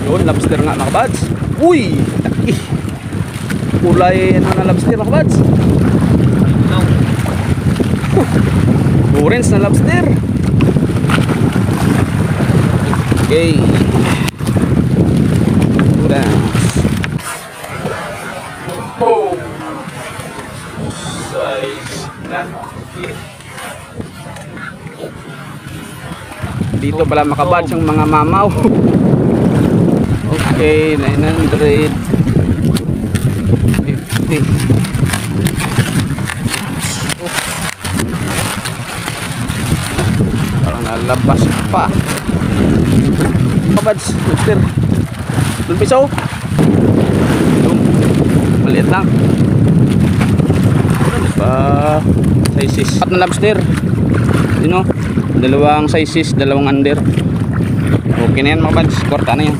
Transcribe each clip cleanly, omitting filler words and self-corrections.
Yun, lobster nga mga kabads. Uy! Laki! Kulay ano na lobster mga kabads. Orange na lobster. Okay. Oh. Size na. Dito pala makabads yung mga mamaw. Okay, 950. Parang nalabas pa. Makabads, lobster. Lulpisaw. Maliit lang. Sizes. At na lobster. You know, dalawang sizes, dalawang under. Okay na yan mga bads. Korta na yan.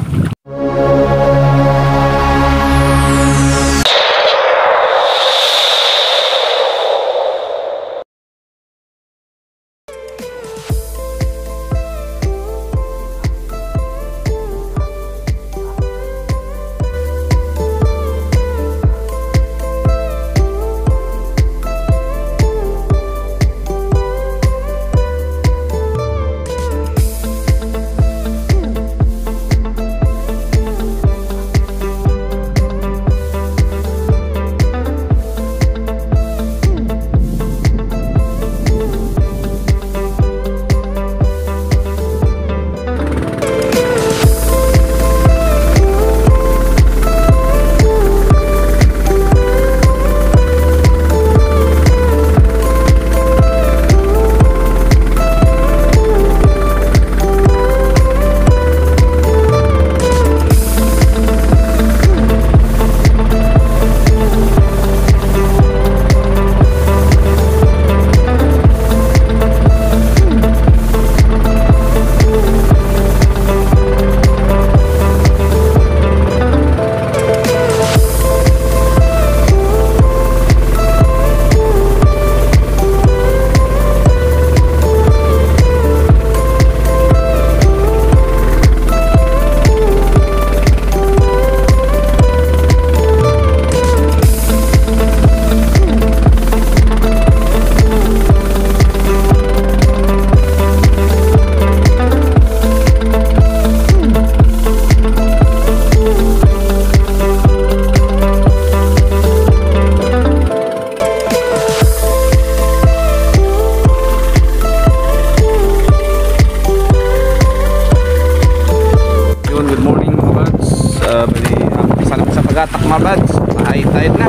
Gatak mga bads, high tide na.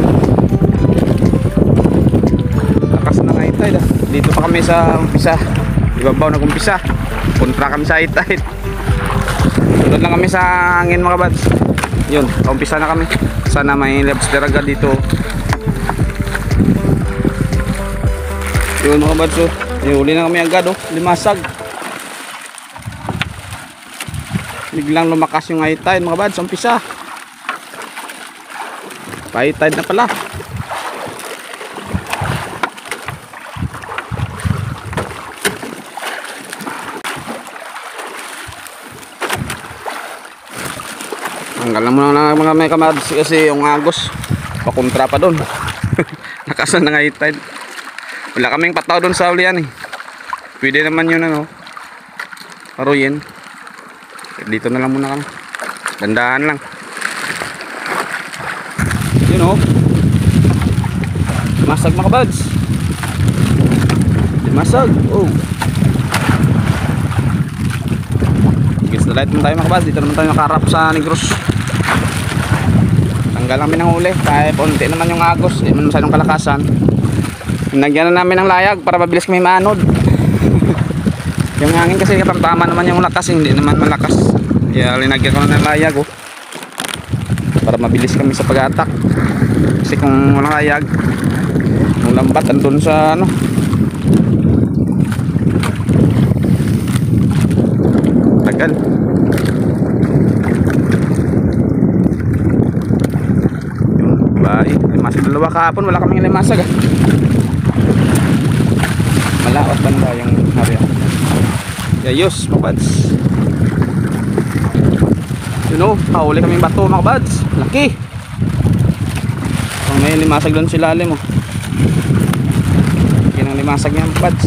Lakas na high tide ah. Dito pa kami sa umpisa, ibabaw nag-umpisa. Kontra kami sa high tide. Sunod lang kami sa hangin mga bads. Yun, umpisa na kami. Sana may lobster agad dito. Yun mga bads, oh. Huli na kami agad, oh. Limasag. Biglang lumakas yung high tide mga bads, umpisa. High tide na pala. Tanggalan mo na mga may kamads kasi yung agos pakontra pa doon. Nakasan na high tide. Wala kaming pataw doon sa ulian eh. Pwede naman yun ano, paruyin. Dito na lang muna kami. Dandahan lang. You know, masag mga kabads. Masag, oh. Guys, na light mo tayo mga kabads. Dito naman tayo nakaharap sa Negros. Tanggal namin ng huli. Kahit konti naman yung agos, hindi man masyadong kalakasan. Nagyan na namin ng layag para mabilis kami maanod. Yung hangin kasi katamtama naman yung lakas, hindi naman malakas. Kaya linagyan ko na ng layag, oh, para mabilis kami sa pag-attack. Kasi kung walang layag, yung lambat andun sa ano, tagal. Yun, bye. Limasag dalawa kahapon, wala kaming limasag ah. Malawat banda yung area. Yayos, mapads. Yun o, huli kaming bato mga kabads. Laki. May limasag doon sa ilalim oh. Laki ng limasag niya mga kabads.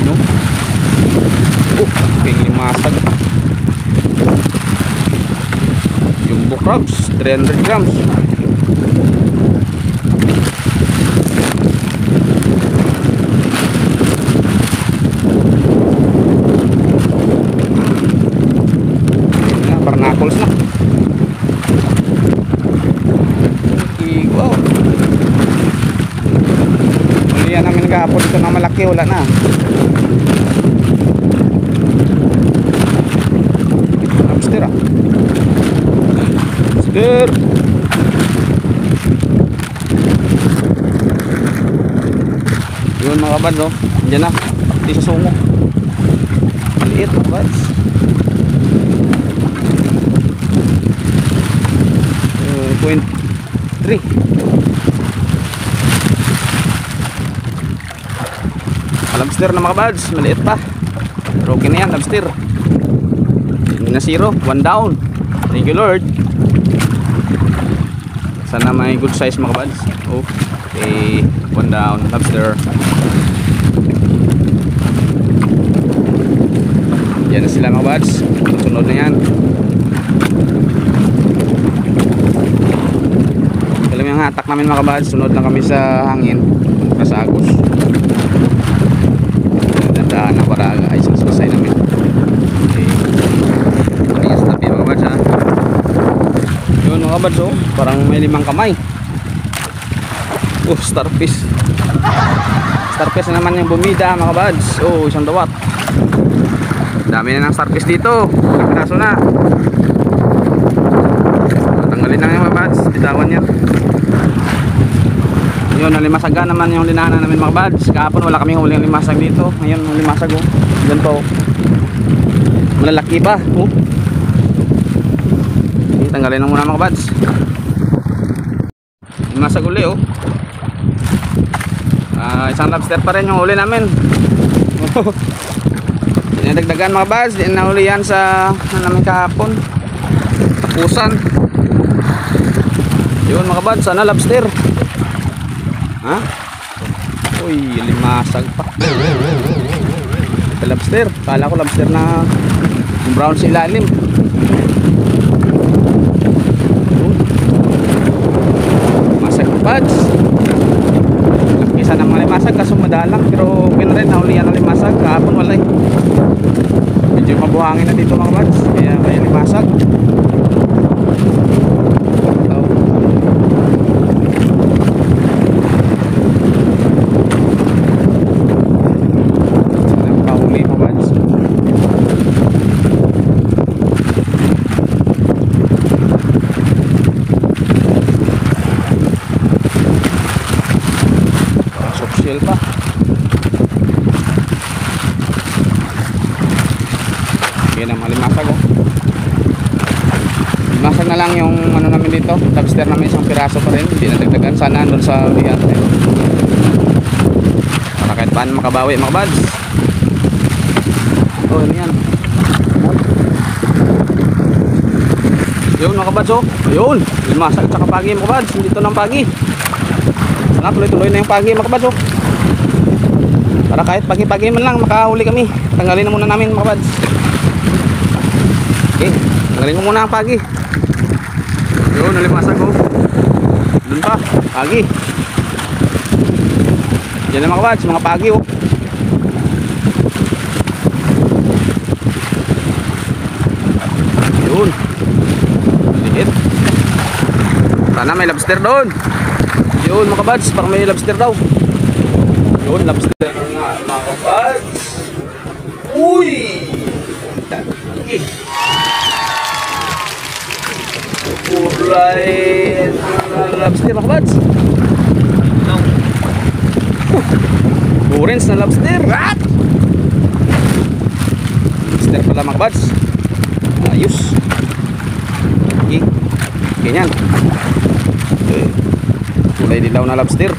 No? Oh, laking limasag. Jumbo crabs, 300 grams. Barnacles na. Okay, wow. Ulihan namin kahapon dito ng malaki, wala na. Lobster ah. Lobster. Yun mga kabads oh. Diyan na. Pati sa sumo. Maliit mga kabads. 0.3. Lobster na mga kabads. Maliit pa. Pero okay na yan lobster. Hindi na 0. 1 down. Thank you Lord. Sana may good size mga kabads. Okay. 1 down. Lobster. Yan na sila mga kabads. Sunod na yan. Alam yung hatak namin mga kabads. Sunod lang kami sa hangin. Kasagos. Dadaan na para ay susay namin. Okay. Panigas na mga kabads ha. Yun mga kabads oh. Parang may 5 kamay. Oh, starfish. Starfish na naman yung bumida mga kabads. Oh, isang dawat. Dami na ng starfish dito. Kaso na. Tanggalin na yung mga kabads. Bitawan yan. Yun, nalimasaga naman yung linahanan namin mga kabads. Kahapon wala kaming huling limasag dito. Ngayon limasag oh. Diyan pa oh. Malalaki pa oh. Tanggalin na muna mga kabads. Limasag uli oh. Isang lobster pa rin yung huli namin. Dinadagdagan mga kabads. Di na huli yan sa namin kahapon. Tapusan. Yun mga kabads, sana lobster. Ha? Uy, limasag pa. Ito lobster. Kala ko lobster na brown sa ilalim. Masag pads. Isa na mga limasag kaso madalang. Pero rin nahulihan ng limasag. Kahapon wala eh. Medyo mabuhangin na dito mga pads. Kaya limasag. Pa. Yan ang malimasag oh. Limasag na lang yung ano namin dito. Lobster namin isang piraso pa rin. Hindi nadagdagan. Sana doon sa lihat eh. Para kahit paano makabawi mga buds. Oh ano yan. Yun mga buds oh. Ayun. Limasag at saka pagi mga buds. Dito ng pagi. Sana tuloy-tuloy na yung pagi mga buds oh. Para kahit pagi-pagi man lang makahuli kami. Tanggalin na muna namin mga buds. Okay, tanggalin ko muna ang pagi. Yun, nalimasag ko. Doon pa, pagi. Diyan na mga buds, mga pagi oh. Yun. Liit. Sana may lobster doon. Yun mga buds, parang may lobster daw. Yun, lobster nga mga buds. Uy! Okay. Alright. Lobster mga buds. Orange na lobster. What? Lobster pala mga buds. Ayos. Okay. Ganyan. Kulay dilaw na lobster.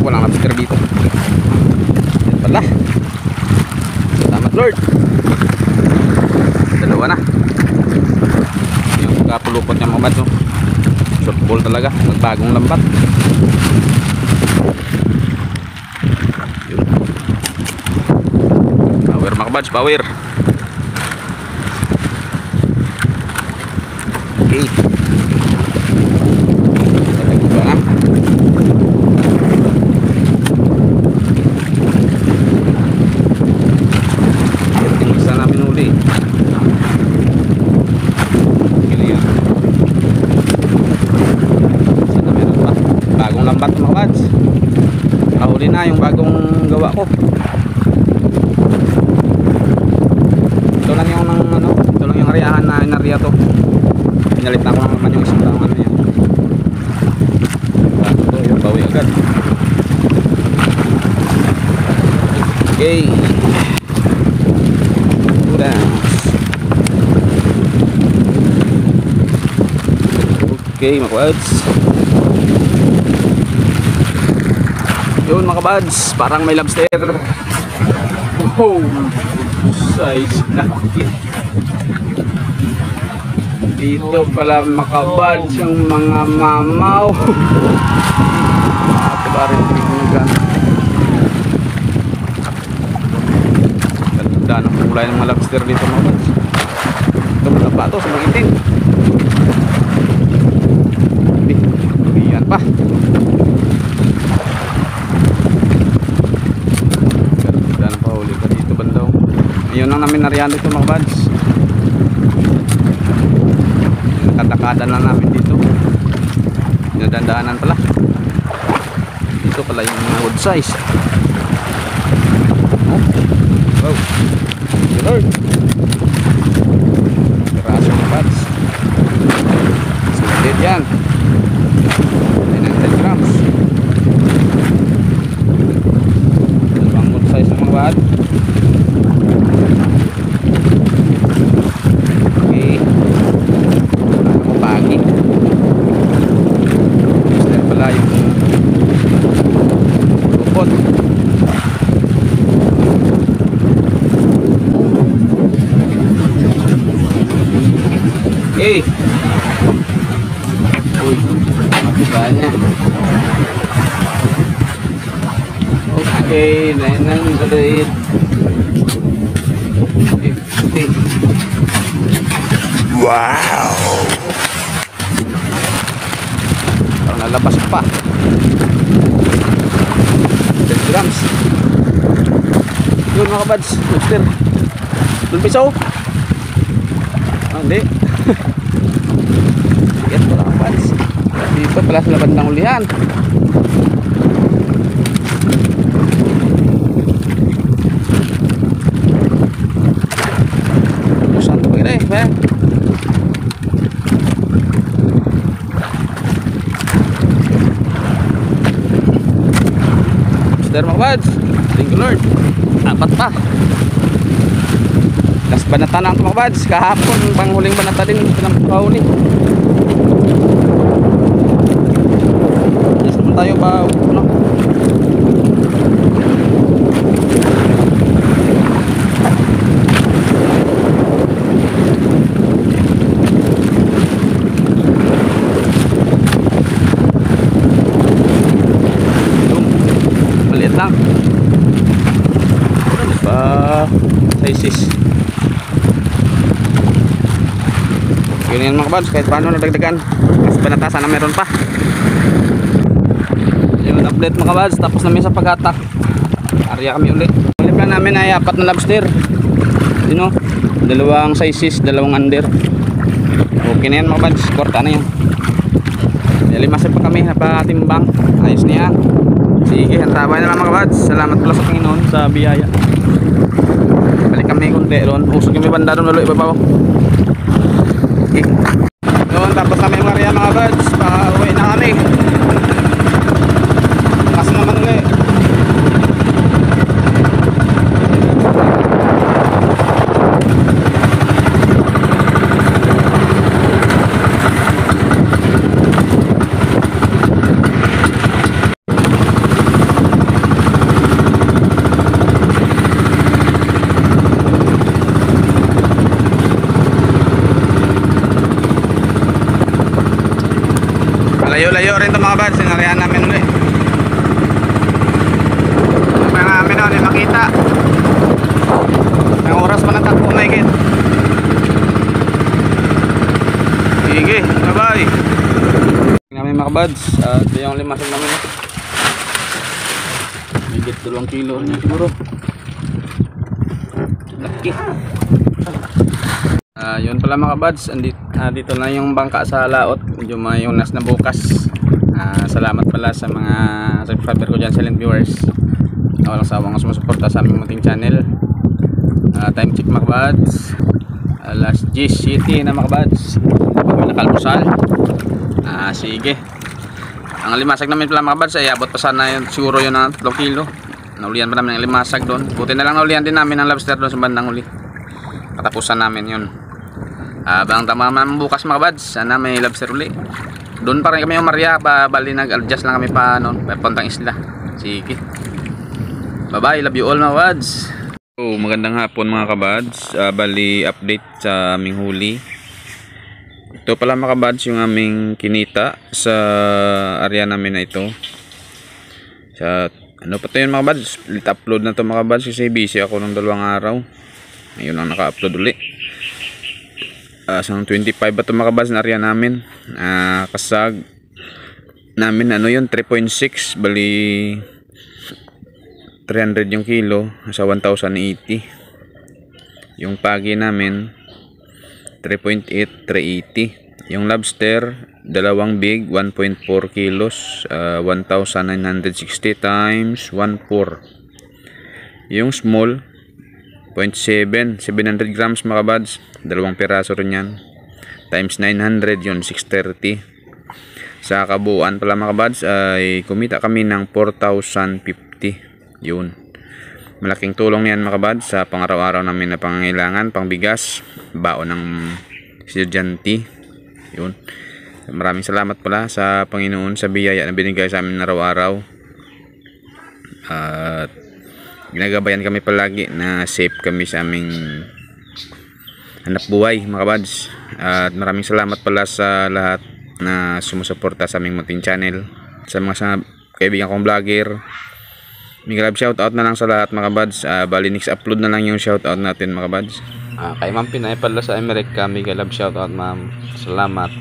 walang lobster dito. Yan pala. Salamat Lord. Dalawa na. Yung kapulupot niya mga bads, oh. Short ball talaga, nagbagong lambat. Yun. Power mga bads, power. Okay. Ito na. Yung isa namin uli. Bagong lambat mga kads. Nahuli na yung bagong gawa ko. Ito lang yung ano, ito lang yung ariyahan na inariya to. Pinalit na ko naman yung isang taong ano yan. Bago to, yung bawi agad. Okay. Okay mga kads. Yun mga kabads, parang may lobster. Oh, size na. Dito pala mga kabads yung mga mamaw. Parang pinigyan. Ganda ng kulay ng mga lobster dito mga kabads. Ito mga pato sa magiting. Yan pa. Yun ang namin nariyan dito mga bads. Katakada na namin dito. Dinadandaanan pala. Dito pala yung mga wood size. Oh. Wow. Good Lord. Piraso mga bads. Sulit yan. 900 grams. Dalawang wood size ng mga bads. Okay. Uy, makibanya. Okay, 900. 50. Wow. Parang nalabas pa. 10 grams. Yun mga kabads, lobster. Doon pisaw. Hindi. Yan pala kabads. Dito pala sa laban ng ulihan. Saan ito pagkira eh? Lobster mga kabads. Thank you Lord. Apat pa. Last banata na ang mga kabads. Kahapon panghuling banata din pinapahuli. Yes naman tayo ba no? Maliit lang pa sizes. Yun yan mga kabads, kahit paano nadagdagan. Mas banata, sana meron pa. Yun update mga kabads, tapos namin sa paghatak. Arya kami ulit. Ulit lang namin ay 4 na lobster. Yun o, 2 sizes, 2 under. Okay na yan mga kabads, korta na yan. Limasin pa kami, napatimbang. Ayos niya. Sige, hantabay na lang mga kabads. Salamat pala sa Panginoon sa biyaya. Balik kami kundi ron. Usog kami banda ron, lalo ibabaw. Okay. Doon, tapos kami mga kabads. Pauwi na kami. Kasi naman ulit. mga bad, sinarihan namin ulit. Kaya namin na ulit makita. May oras pa ng takbo na higit. Sige, bye-bye. Namin mga bads, ito yung limasag namin. Higit 2 kilo niya siguro. Laki. Yun pala mga bads, dito na yung bangka sa laot. Medyo mayunas na bukas. Salamat pala sa mga subscriber ko dyan, silent viewers. Walang sawang sumusuporta sa aming munting channel. Time check mga bads, alas 10 city na mga bads. Kami nakalmusal. Sige. Ang limasag namin pala mga bads ay abot pa sana yun, siguro yun ng 3 kilo. Naulihan pa namin ng limasag doon. Buti na lang naulihan din namin ng lobster doon sa bandang uli. Katapusan namin yun. Bang tamaman bukas mga bads, sana may lobster uli. Doon pa rin kami yung Maria, bali nag-adjust lang kami pa noon, papuntang isla. Sige. Bye bye, love you all mga bads. Magandang hapon mga kabads. Bali update sa aming huli. Ito pala mga kabads yung aming kinita sa area namin na ito. Sa ano pa to yun mga kabads, upload na to mga kabads kasi busy ako ng 2 araw. Ngayon lang naka-upload uli. Sa 25 ba ito mga kabads na area namin. Kasag namin ano yun, 3.6, bali 300 yung kilo sa 1,080. Yung pagi namin 3.8, 380. Yung lobster, 2 big 1.4 kilos, 1,960 times 1.4. Yung small 0.7, 700 grams mga kabads, 2 piraso rin yan, times 900, yun 630. Sa kabuuan pala mga kabads ay kumita kami ng 4,050. Yun, malaking tulong yan mga kabads sa pang-araw-araw namin na pangangailangan, pangbigas, baon ng estudyante. Yun, maraming salamat pala sa Panginoon sa biyaya na binigay sa amin araw-araw. At ginagabayan kami palagi na safe kami sa aming hanap buhay mga kabads. At maraming salamat pala sa lahat na sumusuporta sa aming munting channel. Sa mga kaibigan kong vlogger, mega love shoutout na lang sa lahat mga kabads. Bali next upload na lang yung shoutout natin mga kabads. Kay Ma'am Pinay pala sa America, mega love shoutout ma'am, salamat.